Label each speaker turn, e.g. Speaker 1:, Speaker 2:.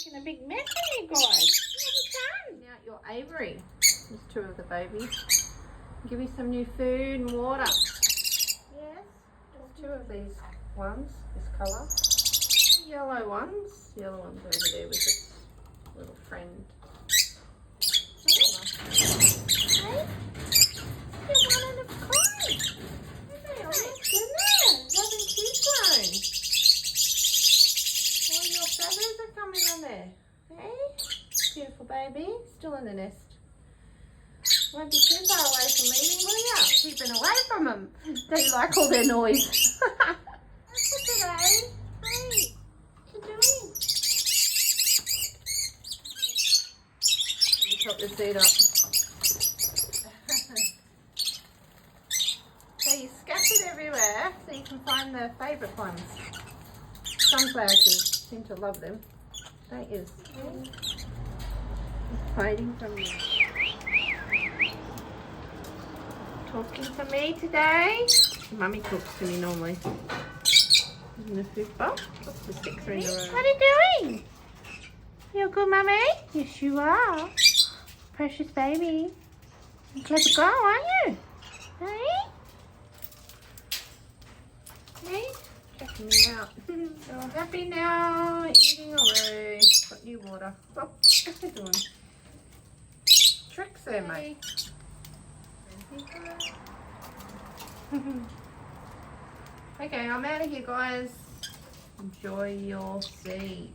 Speaker 1: making a big mess of you guys. What have you done? Out your aviary. There's two of the babies. Give you some new food and water. Yes. There's two of these ones, this colour. Yellow ones. The other one's over there with its little friend. Hey? You're one of a kind. Oh my goodness. Haven't you grown? All your feathers are coming on there. Hey? Beautiful baby. Still in the nest. Won't be too far away from leaving, will you? Keeping away from them. Don't you like all their noise? That's it today. Hey, what you doing? You top the seat up. So you scattered everywhere so you can find the favourite ones. Sunflowers seem to love them, don't you? He's hiding from you. Talking to me today. Mummy talks to me normally. In the food bowl. The sticks are in the room. What are you doing? You're a good mummy? Yes, you are. Precious baby. You clever girl, aren't you? Hey? Hey? Checking me out. You're happy now. Eating away. Got new water. Oh, what's he doing? Tricks there, mate. Okay, I'm out of here, guys. Enjoy your seed.